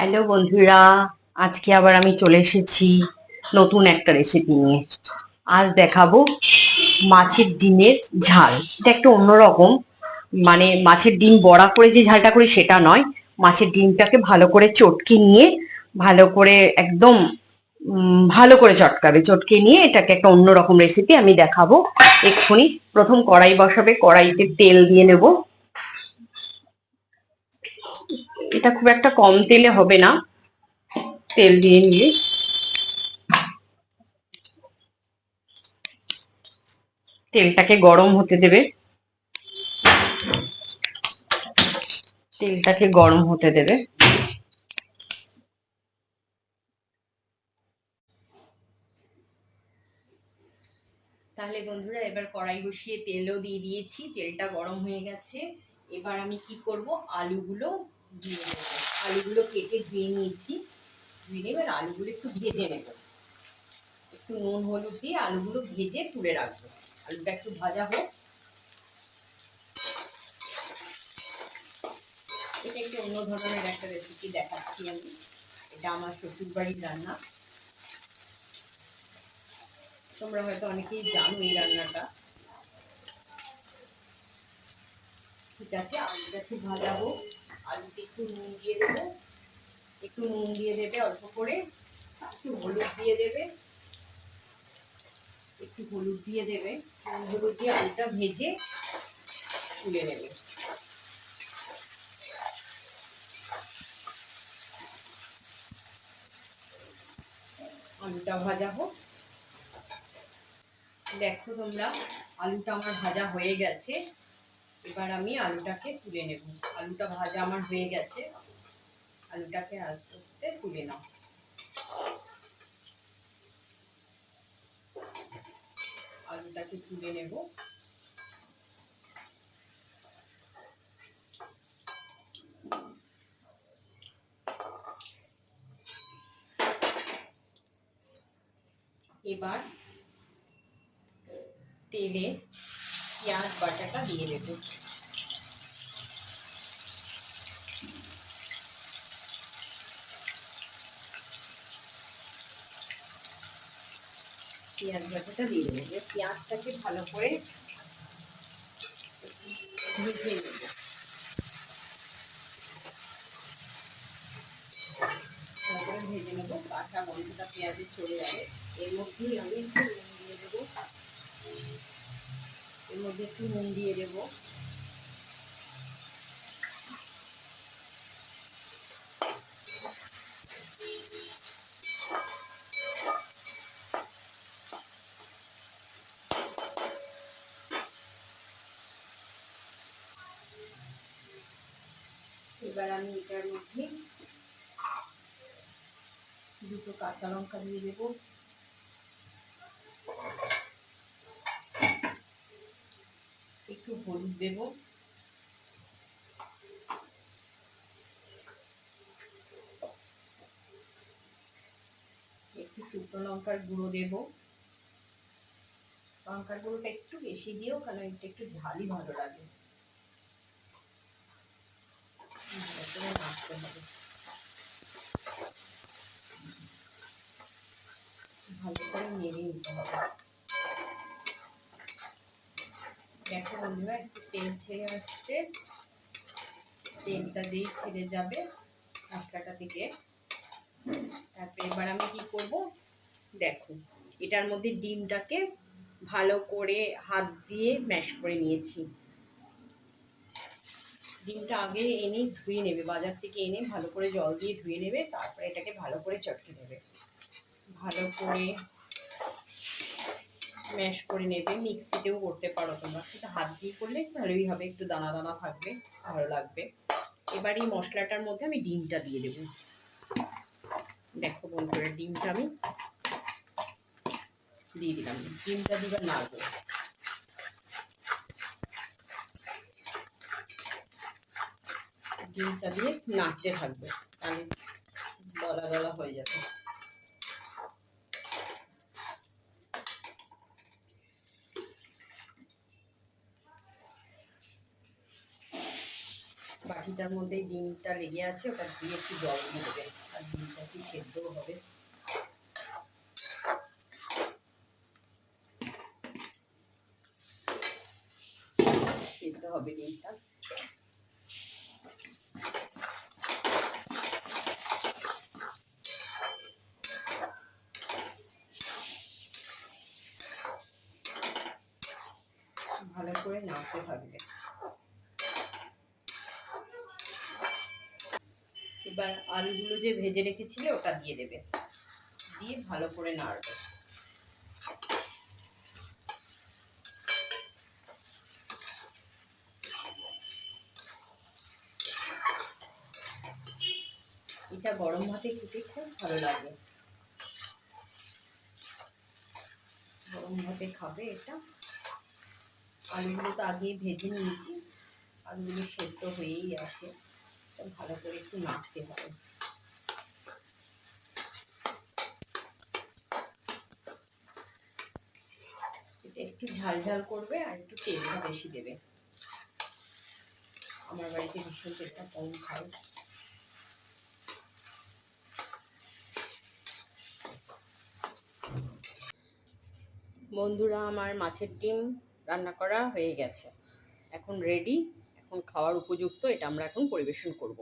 Hello বন্ধুরা, আজকে আবার আমি চলে এসেছি নতুন একটা রেসিপি নিয়ে। আজ দেখাবো মাছের ডিমের ঝাল। এটা একটু অন্যরকম, মানে মাছের ডিম বড়া করে যে ঝালটা করি সেটা নয়। মাছের ডিমটাকে ভালো করে চটকে নিয়ে, ভালো করে একদম ভালো করে চটকাবে, চটকে নিয়ে এটাকে একটা অন্যরকম রেসিপি আমি দেখাবো এক্ষুনি। প্রথম কড়াই বসাবে, কড়াইতে তেল দিয়ে নেব। এটা খুব একটা কম তেলে হবে না, তেল দিয়ে নিয়ে তেলটাকে গরম হতে দেবে। তেলটাকে গরম হতে দেবে। তাহলে বন্ধুরা, এবার কড়াই বসিয়ে তেলও দিয়ে দিয়েছি, তেলটা গরম হয়ে গেছে। এবার আমি কি করব, আলুগুলো দিয়ে দেবো। আলুগুলো কেটে ধুয়ে নিয়েছি, ধুয়ে নেবে। আর আলুগুলো একটু ভেজে নেব, একটু নুন হলুদ দিয়ে আলুগুলো ভেজে তুলে রাখবো। আলুটা একটু ভাজা হোক। এটা একটু অন্য ধরনের একটা রেসিপি দেখাচ্ছি আমি। এটা আমার শ্বশুর বাড়ির রান্না, তোমরা হয়তো অনেকেই জানো এই রান্নাটা। ঠিক আছে, আলুটা একটু ভাজাবো। আলুতে একটু নুন দিয়ে দেবো, একটু নুন দিয়ে দেবে অল্প করে, একটু হলুদ দিয়ে দেবে, একটু হলুদ দিয়ে দেবে। নুন হলুদ দিয়ে আলুটা ভেজে তুলে নেবে। আলুটা ভাজা হোক। দেখো তোমরা, আলুটা আমার ভাজা হয়ে গেছে। এবার আমি আলুটাকে তুলে নেব। আলুটা ভাজা আমার হয়ে গেছে, আলুটাকে আস্তে আস্তে তুলে নাও। আলুটাকে তুলে নেব। এবার তেলে পেঁয়াজ বাটাটা দিয়ে দেবো। পেঁয়াজ বাটাটা দিয়ে দেবো। পেঁয়াজটাকে ভালো করে ভেজে নেব। ভালো করে ভেজে নেবো, কাঁচা গন্ধটা পেঁয়াজের চলে যাবে। এর মধ্যেই আমি একটু নুন দিয়ে দেবো। এর মধ্যে একটু নুন দিয়ে দেবো। এবার আমি এটার মধ্যে দুটো কাঁচা লঙ্কা দিয়ে দেবো, একটু হলুদ দেবো, একটু শুকনো লঙ্কার গুঁড়ো দেবো। লঙ্কার গুঁড়োটা একটু বেশি দিও, কারণ এটা একটু ঝালই ভালো লাগে। নাড়তে হবে, ভালো করে নেড়ে নিতে হবে। দেখো বন্ধুরা, একটু তেল ছেড়ে আসছে, তেলটা দিয়ে ছেড়ে যাবে মশলাটা থেকে। তারপরে এবার আমি কি করব, দেখো এটার মধ্যে ডিমটাকে ভালো করে হাত দিয়ে ম্যাশ করে নিয়েছি। ডিমটা আগে এনে ধুয়ে নেবে, বাজার থেকে এনে ভালো করে জল দিয়ে ধুয়ে নেবে। তারপরে এটাকে ভালো করে চটকে নেবে, ভালো করে ম্যাশ করে নেবে। মিক্সিতেও করতে পারো তোমরা, কিন্তু হাত দিয়ে করলে ভালোই হবে, একটু দানা দানা থাকবে, ভালো লাগবে। এবার এই মশলাটার মধ্যে আমি ডিমটা দিয়ে দেবো। দেখো বন্ধুরা, ডিমটা আমি দিয়ে দিলাম। ডিমটা দিবার নাড়বো, ডিমটা দিয়ে নাড়তে থাকবে, তাহলে দলা দলা হয়ে যাবে। বাটিটার মধ্যে ডিমটা লেগে আছে, ওটা দিয়ে একটু জল দিয়ে দেবে, আর ডিমটা কি সেদ্ধও হবে। সেদ্ধ হবে ডিমটা। ভালো করে নাড়তে থাকবে। এবার আলুগুলো যে ভেজে রেখেছিলে ওটা দিয়ে দেবে, দিয়ে ভালো করে নাড়বে। এটা গরম ভাতে খেতে খুব ভালো লাগে, গরম ভাতে খাবে এটা। আলুগুলো তো আগে ভেজে নিয়েছি, আলুগুলো সেদ্ধ হয়েই আছে, ভালো করে একটু নাড়তে হবে। এটা একটু ঝাল ঝাল করবে আর একটু তেলটা বেশি দেবে। আমার বাড়িতে ভীষণ তেলটা কম খায়। বন্ধুরা, আমার মাছের ডিম রান্না করা হয়ে গেছে, এখন রেডি, এখন খাওয়ার উপযুক্ত। এটা আমরা এখন পরিবেশন করব।